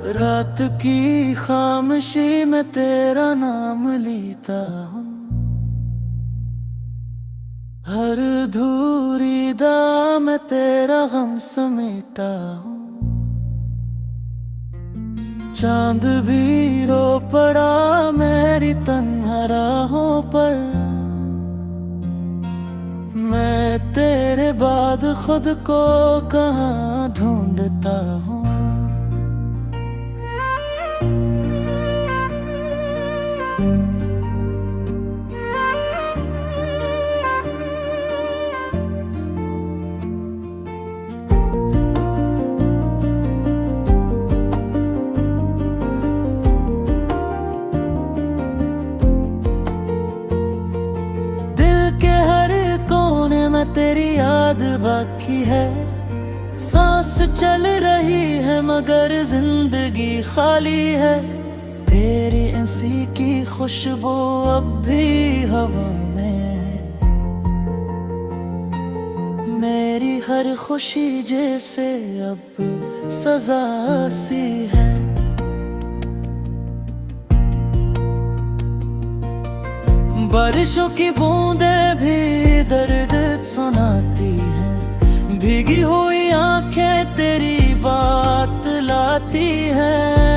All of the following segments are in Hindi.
रात की खामोशी में तेरा नाम लेता हूँ। हर अधूरी दा में तेरा गम समेटा हूँ। चांद भी रो पड़ा मेरी तन्हा राहों पर। मैं तेरे बाद खुद को कहाँ ढूंढता हूँ। तेरी याद बाकी है, सांस चल रही है मगर जिंदगी खाली है। तेरी इंसी की खुशबू अब भी हवा में है। मेरी हर खुशी जैसे अब सजा सी है। बारिशों की बूंदें भी दर्द सुनाती हैं। भीगी हुई आंखें तेरी बात लाती हैं।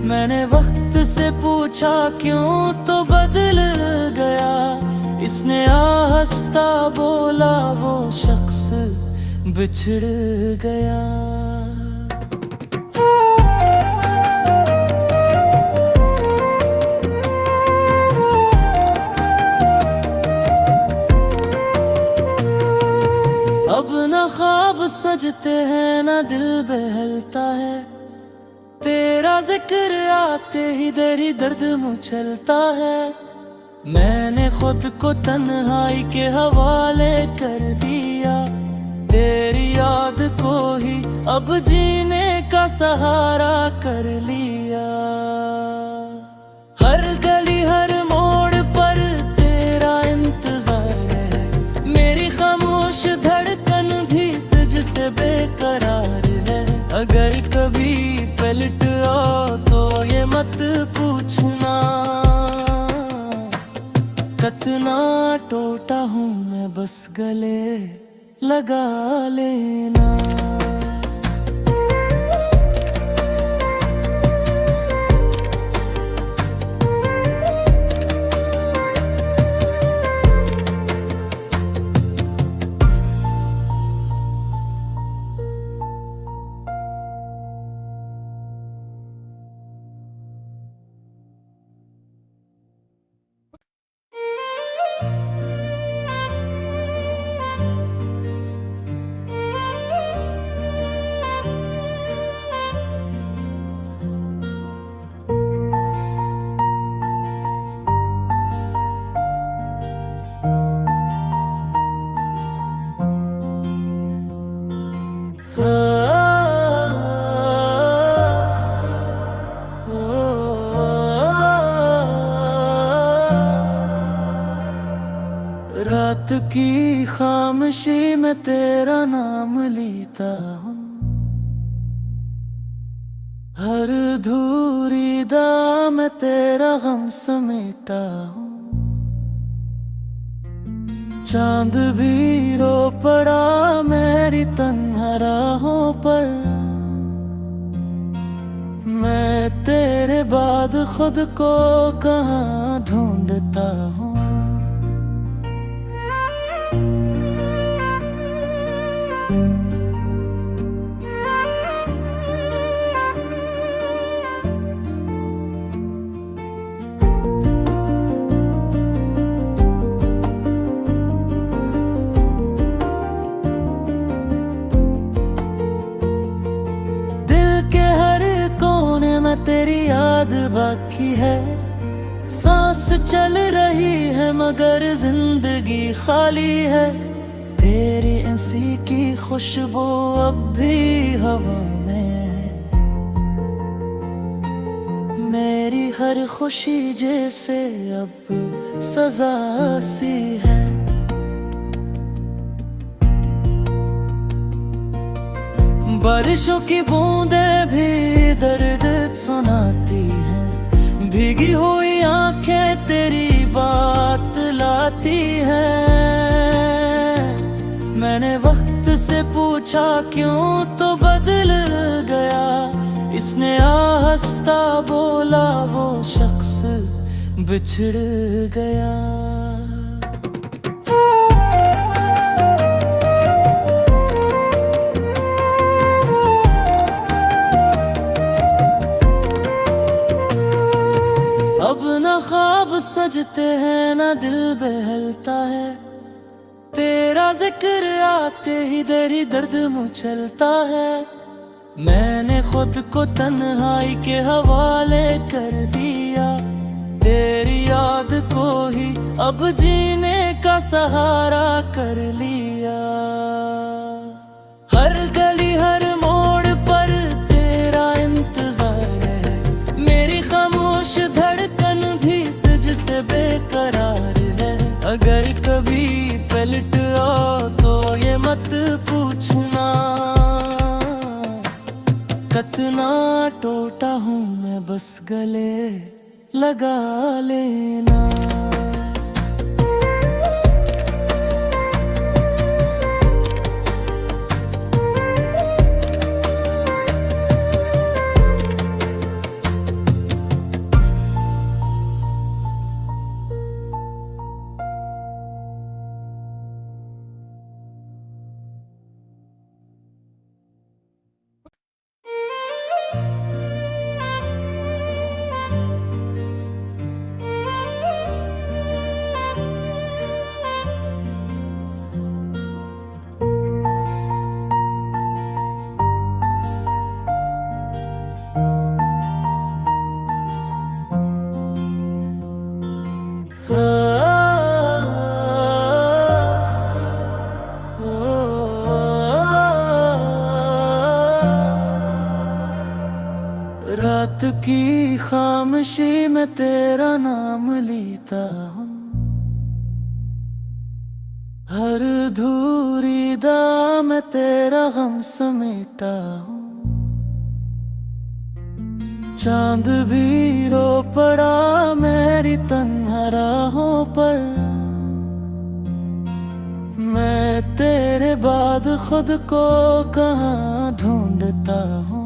मैंने वक्त से पूछा क्यों तो बदल गया। इसने आहिस्ता बोला वो शख्स बिछड़ गया। अब न ख्वाब सजते हैं न दिल बहलता है। तेरा जिक्र आते ही तेरी दर्द मचलता है। मैंने खुद को तन्हाई के हवाले कर दिया। तेरी याद को ही अब जीने का सहारा कर लिया। हर गली हर मोड़ पर तेरा इंतजार है। मेरी खामोश धड़कन भी तुझसे बेकरार है। अगर कभी पलट आओ तो ये मत पूछना कितना टूटा हूँ मैं, बस गले लगा लेना। रात की खामोशी में तेरा नाम लेता हूँ। हर अधूरी दा में तेरा गम समेटा हूँ। चांद भी रो पड़ा मेरी तन्हा राहों पर। मैं तेरे बाद खुद को कहाँ ढूंढता हूँ। तेरी याद बाकी है, सांस चल रही है मगर जिंदगी खाली है। तेरी इंसी की खुशबू अब भी हवा में है। मेरी हर खुशी जैसे अब सजा सी है। बारिशों की बूंदें भी दर्द सुनाती हैं, भीगी हुई आंखें तेरी बात लाती हैं। मैंने वक्त से पूछा क्यों तो बदल गया, इसने आहिस्ता बोला वो शख्स बिछड़ गया। अब न ख्वाब सजते हैं न दिल बहलता है, तेरा जिक्र आते ही तेरी दर्द मुचलता है। मैंने खुद को तन्हाई के हवाले कर दिया, तेरी याद को ही अब जीने का सहारा कर लिया। हर गली हर मोड़ पर तेरा इंतजार है, मेरी खामोश धड़कन भी तुझसे बेकरार है। अगर कभी पलट आओ तो ये मत पूछना, कितना टूटा हूँ मैं बस गले लगा लेना। रात की खामोशी में तेरा नाम लेता हूँ, हर अधूरी दा में तेरा गम समेटा हूँ। चांद भी रो पड़ा मेरी तन्हा राहों पर, मैं तेरे बाद खुद को कहाँ ढूंढता हूँ।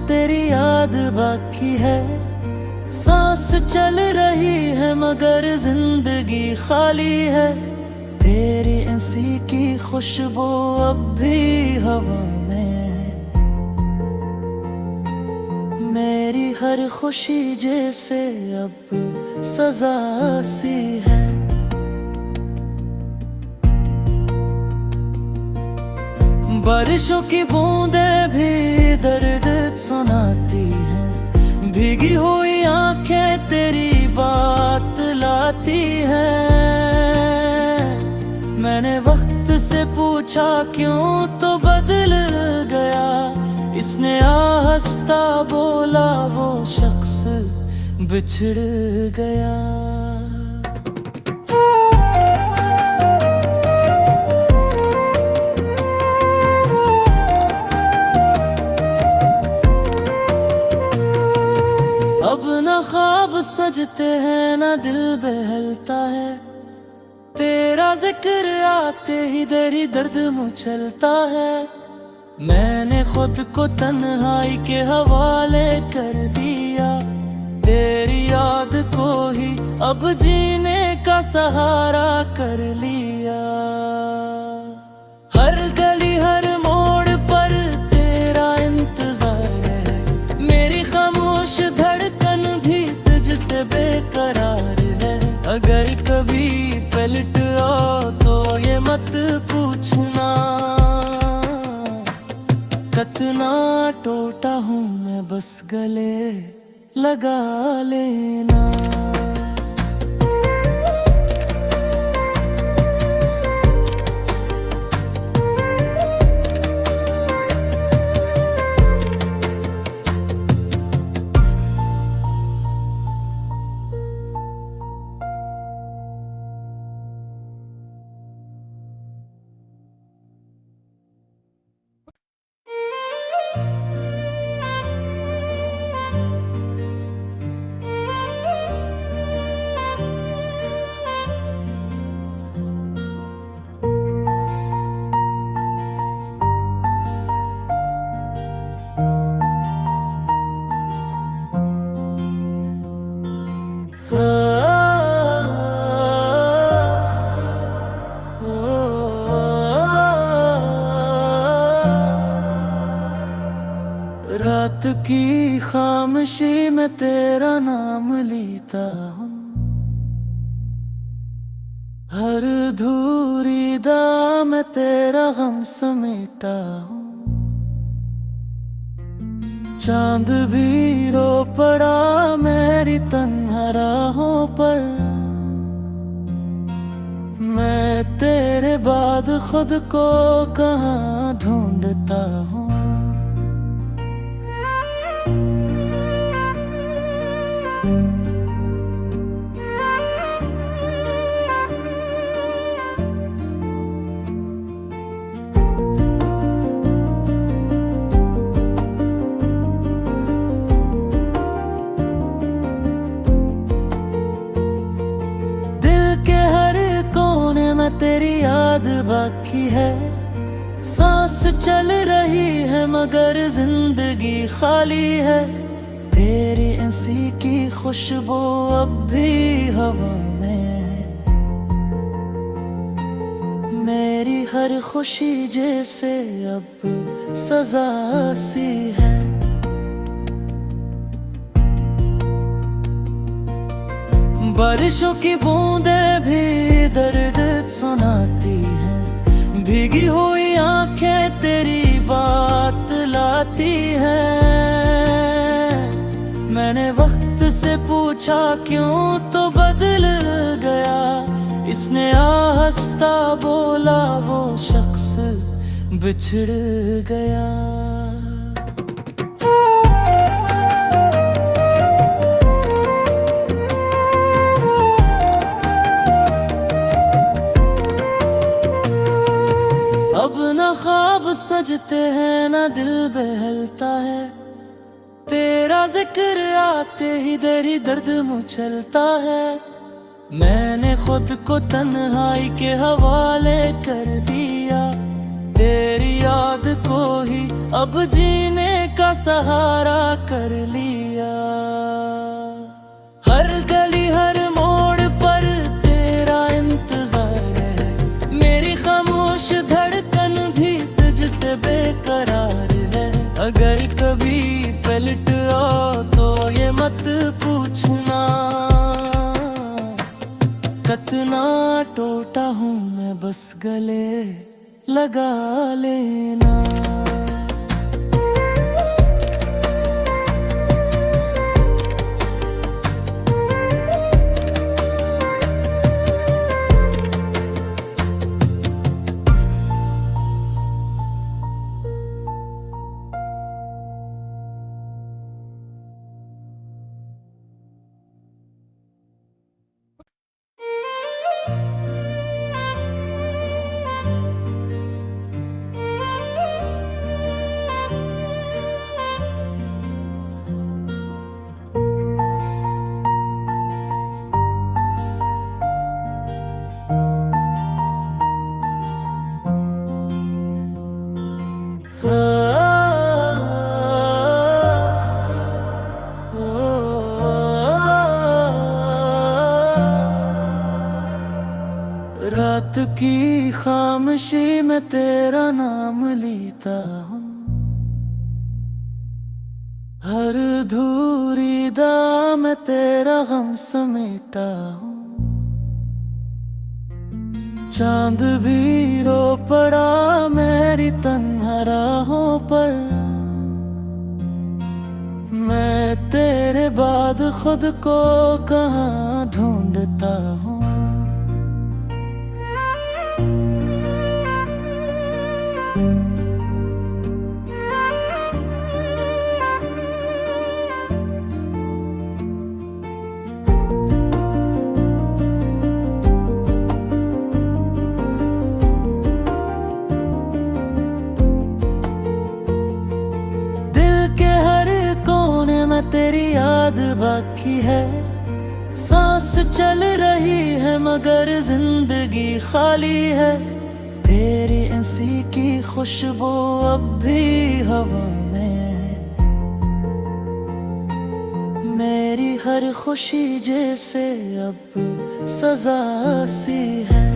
तेरी याद बाकी है, सांस चल रही है मगर जिंदगी खाली है। तेरी ऐसी की खुशबू अब भी हवा में है, मेरी हर खुशी जैसे अब सजा सी है। बारिशों की बूंदें भी दर्द सुनाती हैं, भीगी हुई आंखें तेरी बात लाती हैं। मैंने वक्त से पूछा क्यों तो बदल गया, इसने आहिस्ता बोला वो शख्स बिछड़ गया। अब न ख्वाब सजते हैं न दिल बहलता है, तेरा जिक्र आते ही तेरी दर्द मुचलता है। मैंने खुद को तन्हाई के हवाले कर दिया, तेरी याद को ही अब जीने का सहारा कर लिया। हर गली हर मोड़ पर तेरा इंतजार है, मेरी खामोश धड़कन भी तुझसे बेकरार है। अगर कभी पलट आओ तो ये मत पूछना, कितना टूटा हूँ मैं बस गले लगा लेना। रात की खामोशी में तेरा नाम लेता हूँ, हर अधूरी दा में तेरा गम समेटा हूँ। चांद भी रो पड़ा मेरी तन्हा राहों पर, मैं तेरे बाद खुद को कहाँ ढूंढता हूँ। तेरी याद बाकी है, सांस चल रही है मगर जिंदगी खाली है। तेरी इंसी की खुशबू अब भी हवा में है, मेरी हर खुशी जैसे अब सजा सी है। बारिशों की बूंदें भी दर्द सुनाती हैं, भीगी हुई आंखें तेरी बात लाती हैं। मैंने वक्त से पूछा क्यों तो बदल गया, इसने आहिस्ता बोला वो शख्स बिछड़ गया। अब न ख्वाब सजते हैं न दिल बहलता है, तेरा जिक्र आते ही तेरी दर्द मुचलता है। मैंने खुद को तन्हाई के हवाले कर दिया, तेरी याद को ही अब जीने का सहारा कर लिया। हर गली हर मोड़ पर तेरा इंतजार है, मेरी खामोश धड़कन भी तुझसे बेकरार है। अगर कभी पलट आओ तो ये मत पूछना, कितना टूटा हूँ मैं बस गले लगा लेना। रात की खामोशी में तेरा नाम लेता हूँ, हर अधूरी दा में तेरा गम समेटा हूँ। चांद भी रो पड़ा मेरी तन्हा राहों पर, मैं तेरे बाद खुद को कहाँ ढूंढता हूँ। तेरी याद बाकी है, सांस चल रही है मगर जिंदगी खाली है। तेरी इंसी की खुशबू अब भी हवा में है, मेरी हर खुशी जैसे अब सजा सी है।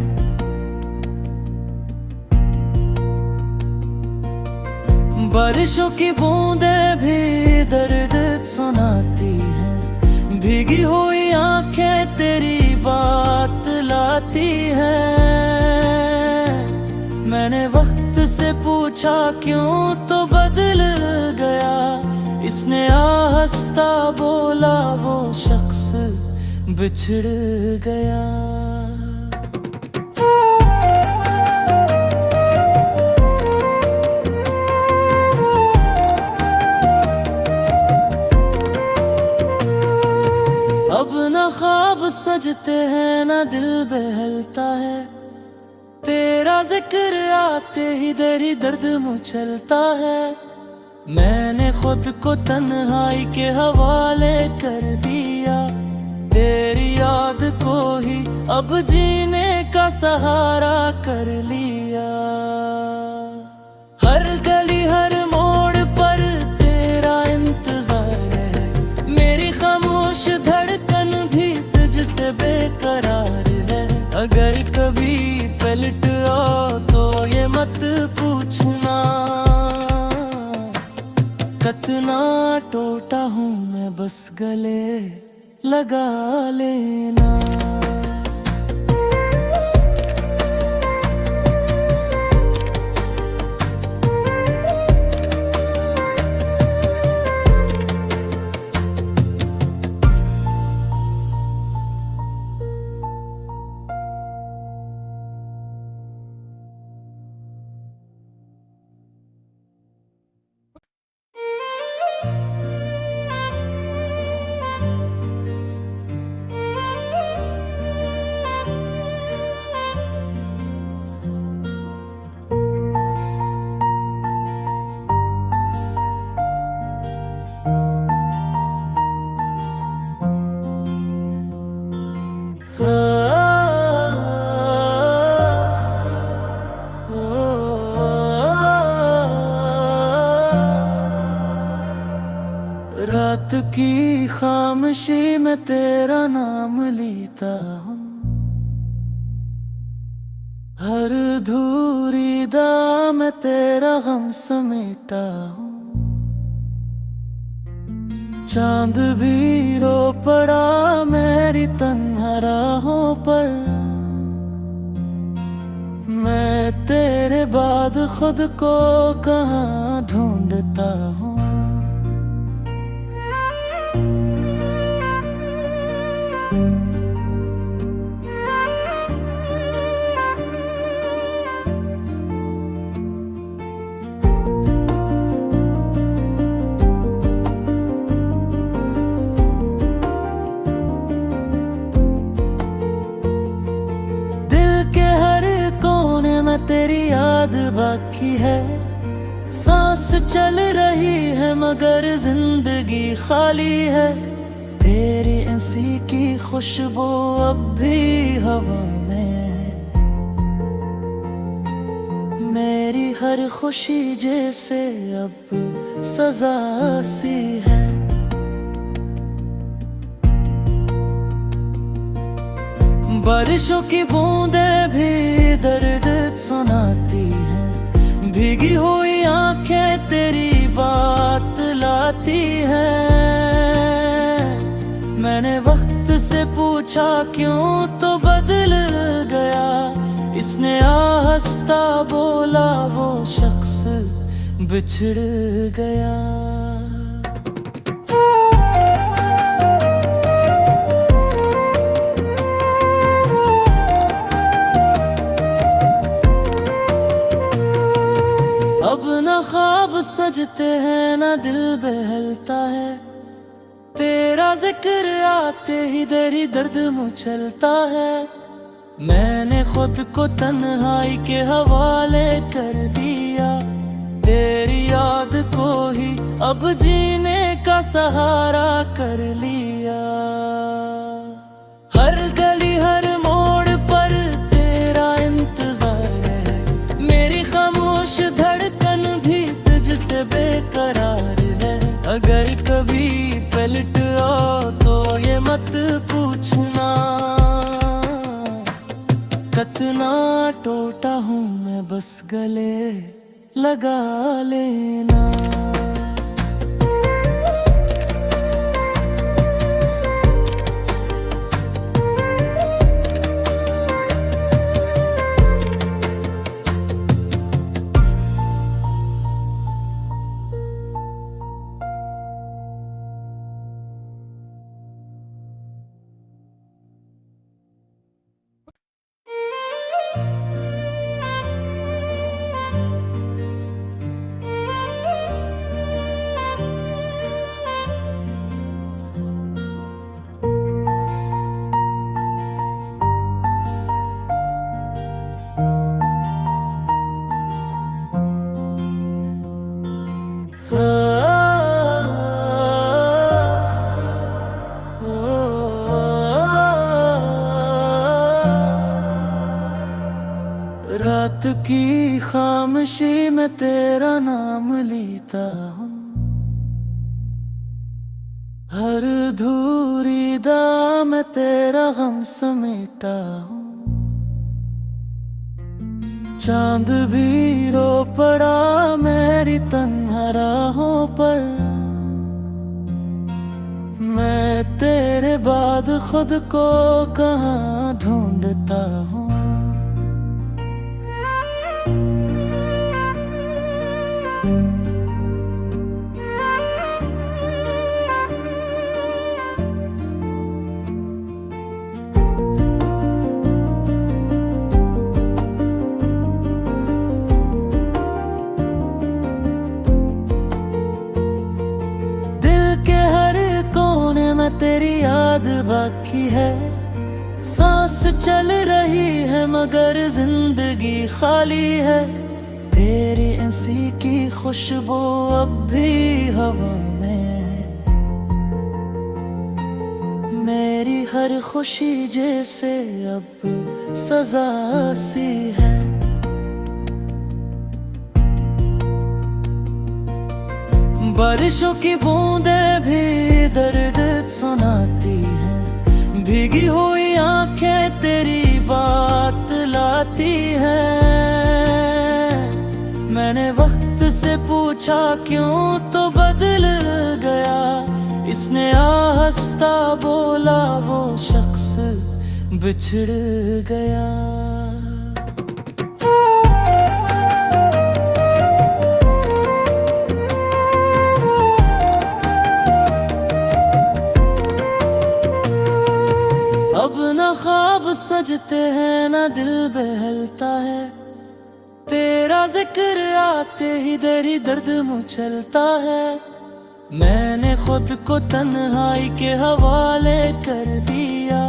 बारिशों की बूंदें भी दर्द सुनाती हैं, भीगी हुई आंखें तेरी बात लाती हैं। मैंने वक्त से पूछा क्यों तो बदल गया, इसने आहिस्ता बोला वो शख्स बिछड़ गया। अब न ख्वाब सजते हैं न दिल बहलता है, तेरा जिक्र आते ही दरी दर्द मचलता है। मैंने खुद को तन्हाई के हवाले कर दिया, तेरी याद को ही अब जीने का सहारा कर लिया। हर गली हर मोड़ पर तेरा इंतजार है, मेरी खामोश धड़कन भी तुझसे बेकरार है। अगर कभी पलट आओ तो ये मत पूछना, कितना टूटा हूँ मैं बस गले लगा लेना। रात की खामोशी में तेरा नाम लेता हूँ, हर अधूरी दाम में तेरा गम समेटा हूँ। चांद भी रो पड़ा मेरी तन्हा राहों पर, मैं तेरे बाद खुद को कहाँ ढूंढता हूँ। तेरी याद बाकी है, सांस चल रही है मगर जिंदगी खाली है। तेरी इंसी की खुशबू अब भी हवा में है, मेरी हर खुशी जैसे अब सजा सी है। बारिशों की बूंदें भी दर्द सुनाती हैं, भीगी हुई आंखें तेरी बात लाती हैं। मैंने वक्त से पूछा क्यों तो बदल गया, इसने आहिस्ता बोला वो शख्स बिछड़ गया। ना दिल बहलता है। तेरा जिक्र आते ही तेरी दर्द मचलता है। मैंने खुद को तन्हाई के हवाले कर दिया, तेरी याद को ही अब जीने का सहारा कर लिया। हर गली हर मोड़ पर तेरा इंतजार है, मेरी खामोश धड़कन भी तुझसे बेकरार है। अगर कभी पलट आओ तो ये मत पूछना, कितना टूटा हूँ मैं, बस गले लगा लेना। रात की खामोशी में तेरा नाम लेता हूँ, हर अधूरी दा में तेरा गम समेटा हूँ। चांद भी रो पड़ा मेरी तन्हा राहों पर, मैं तेरे बाद खुद को कहाँ ढूंढता हूँ। तेरी याद बाकी है, सांस चल रही है मगर जिंदगी खाली है। तेरी ऐसी की खुशबू अब भी हवा में है, मेरी हर खुशी जैसे अब सजा सी है। बारिशों की बूंदें भी दर्द सुनाती हैं, भीगी हुई आंखें तेरी बात लाती हैं। मैंने वक्त से पूछा क्यों तो बदल गया, इसने आहिस्ता बोला वो शख्स बिछड़ गया। अब न ख्वाब सजते हैं न दिल बहलता है, तेरा जिक्र आते ही तेरी दर्द मचलता है। मैंने खुद को तन्हाई के हवाले कर दिया,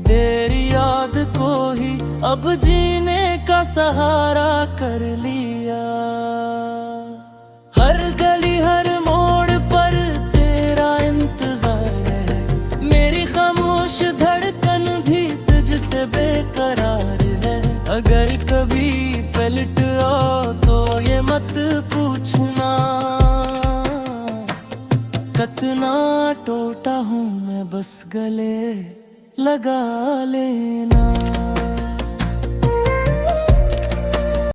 तेरी याद को ही अब जीने का सहारा कर लिया। हर गली हर मोड़ पर तेरा इंतजार है, मेरी खामोश धड़कन भी तुझसे बेकरार है। अगर कभी पलट आओ तो ये मत पूछना, कितना टूटा हूँ मैं, बस गले लगा लेना।